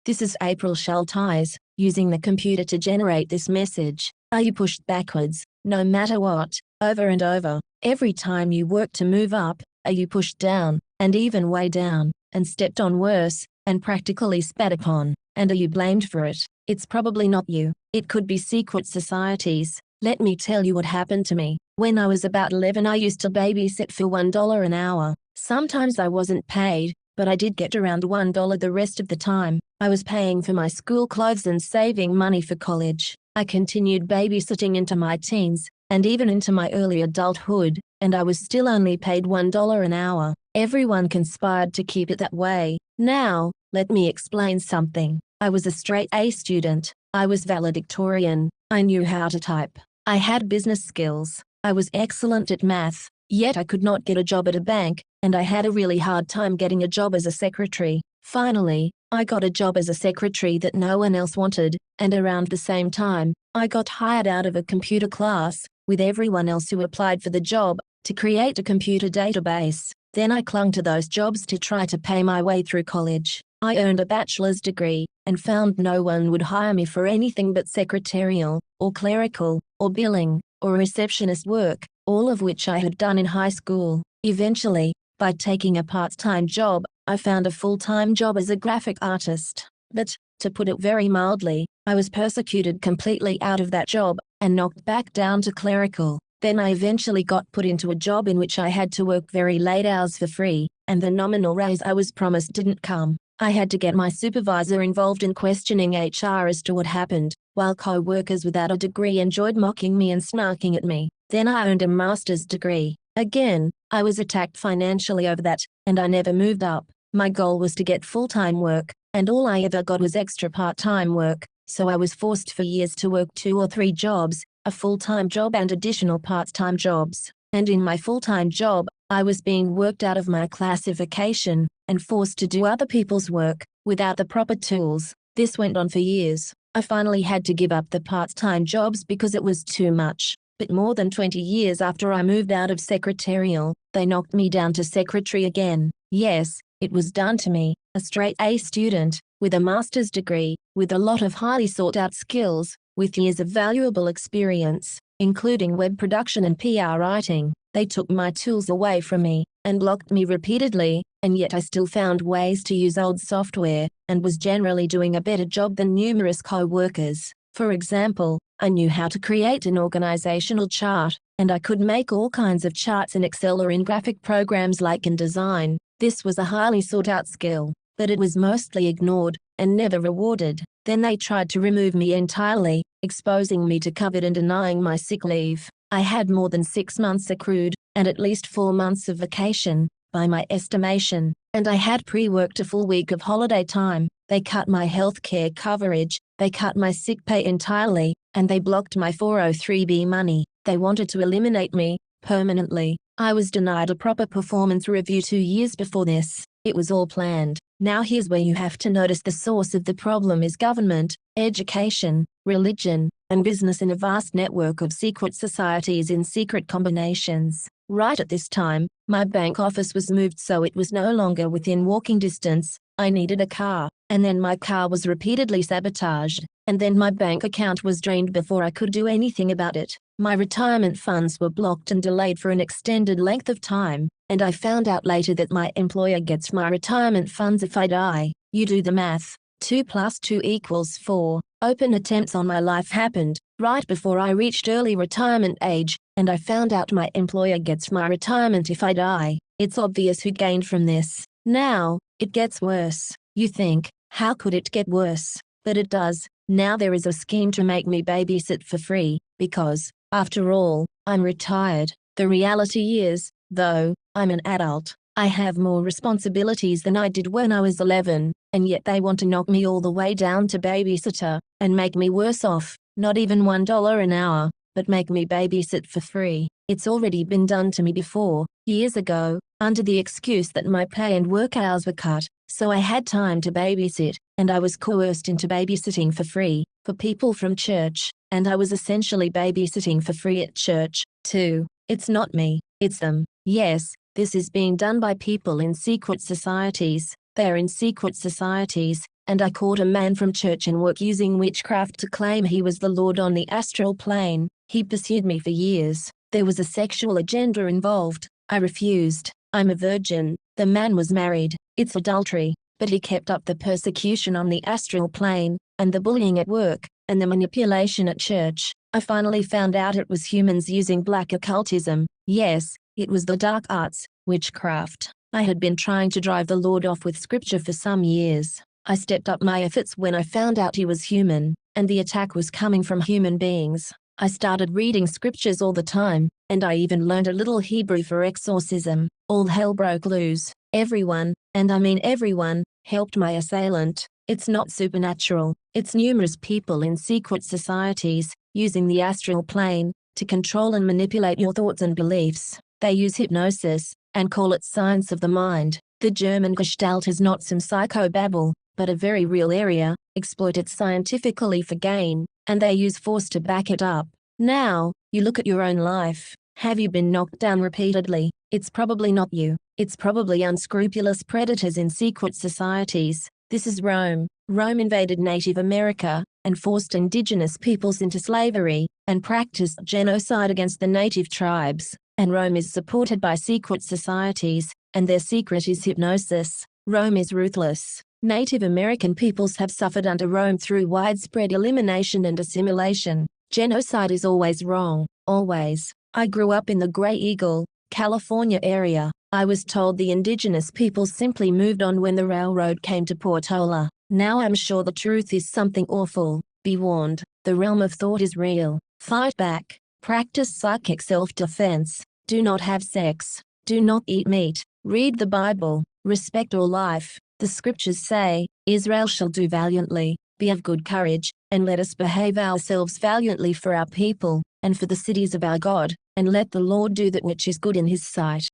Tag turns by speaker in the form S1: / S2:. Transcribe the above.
S1: This is April Schulthies, using the computer to generate this message. Are you pushed backwards, no matter what, over and over? Every time you work to move up, are you pushed down, and even way down, and stepped on worse, and practically spat upon? And are you blamed for it? It's probably not you. It could be secret societies. Let me tell you what happened to me. When I was about 11, I used to babysit for $1 an hour. Sometimes I wasn't paid, but I did get around $1 the rest of the time. I was paying for my school clothes and saving money for college. I continued babysitting into my teens, and even into my early adulthood, and I was still only paid $1 an hour. Everyone conspired to keep it that way. Now, let me explain something. I was a straight A student. I was valedictorian. I knew how to type. I had business skills. I was excellent at math, yet I could not get a job at a bank, and I had a really hard time getting a job as a secretary. Finally, I got a job as a secretary that no one else wanted, and around the same time, I got hired out of a computer class, with everyone else who applied for the job, to create a computer database. Then I clung to those jobs to try to pay my way through college. I earned a bachelor's degree, and found no one would hire me for anything but secretarial, or clerical, or billing, or receptionist work, all of which I had done in high school. Eventually, by taking a part-time job, I found a full-time job as a graphic artist. But, to put it very mildly, I was persecuted completely out of that job, and knocked back down to clerical. Then I eventually got put into a job in which I had to work very late hours for free, and the nominal raise I was promised didn't come. I had to get my supervisor involved in questioning HR as to what happened, while co-workers without a degree enjoyed mocking me and snarking at me. Then I earned a master's degree. Again, I was attacked financially over that, and I never moved up. My goal was to get full-time work, and all I ever got was extra part-time work, so I was forced for years to work 2 or 3 jobs, a full-time job and additional part-time jobs. And in my full-time job, I was being worked out of my classification, and forced to do other people's work, without the proper tools. This went on for years. I finally had to give up the part-time jobs because it was too much. But more than 20 years after I moved out of secretarial, they knocked me down to secretary again. Yes, it was done to me, a straight A student, with a master's degree, with a lot of highly sought-out skills, with years of valuable experience, including web production and PR writing. They took my tools away from me, and blocked me repeatedly, and yet I still found ways to use old software, and was generally doing a better job than numerous co-workers. For example, I knew how to create an organizational chart, and I could make all kinds of charts in Excel or in graphic programs like InDesign. This was a highly sought-out skill, but it was mostly ignored, and never rewarded. Then they tried to remove me entirely, exposing me to COVID and denying my sick leave. I had more than 6 months accrued, and at least 4 months of vacation, by my estimation, and I had pre-worked a full week of holiday time. They cut my health care coverage, they cut my sick pay entirely, and they blocked my 403(b) money. They wanted to eliminate me, permanently. I was denied a proper performance review 2 years before this. It was all planned. Now here's where you have to notice the source of the problem is government, education, religion, and business in a vast network of secret societies in secret combinations. Right at this time, my bank office was moved so it was no longer within walking distance. I needed a car, and then my car was repeatedly sabotaged, and then my bank account was drained before I could do anything about it. My retirement funds were blocked and delayed for an extended length of time, and I found out later that my employer gets my retirement funds if I die. You do the math. 2 + 2 = 4. Open attempts on my life happened right before I reached early retirement age, and I found out my employer gets my retirement if I die. It's obvious who gained from this. Now, it gets worse. You think, how could it get worse? But it does. Now there is a scheme to make me babysit for free, because, after all, I'm retired. The reality is, though, I'm an adult. I have more responsibilities than I did when I was 11, and yet they want to knock me all the way down to babysitter, and make me worse off, not even $1 an hour, but make me babysit for free. It's already been done to me before, years ago, under the excuse that my pay and work hours were cut, so I had time to babysit, and I was coerced into babysitting for free, for people from church, and I was essentially babysitting for free at church, too. It's not me, it's them. Yes, this is being done by people in secret societies. They're in secret societies, and I caught a man from church and work using witchcraft to claim he was the Lord on the astral plane. He pursued me for years. There was a sexual agenda involved. I refused. I'm a virgin. The man was married. It's adultery. But he kept up the persecution on the astral plane, and the bullying at work, and the manipulation at church. I finally found out it was humans using black occultism. Yes, it was the dark arts, witchcraft. I had been trying to drive the Lord off with scripture for some years. I stepped up my efforts when I found out he was human, and the attack was coming from human beings. I started reading scriptures all the time, and I even learned a little Hebrew for exorcism. All hell broke loose. Everyone, and I mean everyone, helped my assailant. It's not supernatural. It's numerous people in secret societies, using the astral plane, to control and manipulate your thoughts and beliefs. They use hypnosis, and call it science of the mind. The German Gestalt is not some psychobabble, but a very real area, exploited scientifically for gain, and they use force to back it up. Now, you look at your own life. Have you been knocked down repeatedly? It's probably not you. It's probably unscrupulous predators in secret societies. This is Rome. Rome invaded Native America, and forced indigenous peoples into slavery, and practiced genocide against the native tribes. And Rome is supported by secret societies, and their secret is hypnosis. Rome is ruthless. Native American peoples have suffered under Rome through widespread elimination and assimilation. Genocide is always wrong, always. I grew up in the Graeagle, California area. I was told the indigenous peoples simply moved on when the railroad came to Portola. Now I'm sure the truth is something awful. Be warned, the realm of thought is real. Fight back. Practice psychic self-defense. Do not have sex. Do not eat meat. Read the Bible. Respect all life. The scriptures say, Israel shall do valiantly. Be of good courage, and let us behave ourselves valiantly for our people, and for the cities of our God, and let the Lord do that which is good in his sight.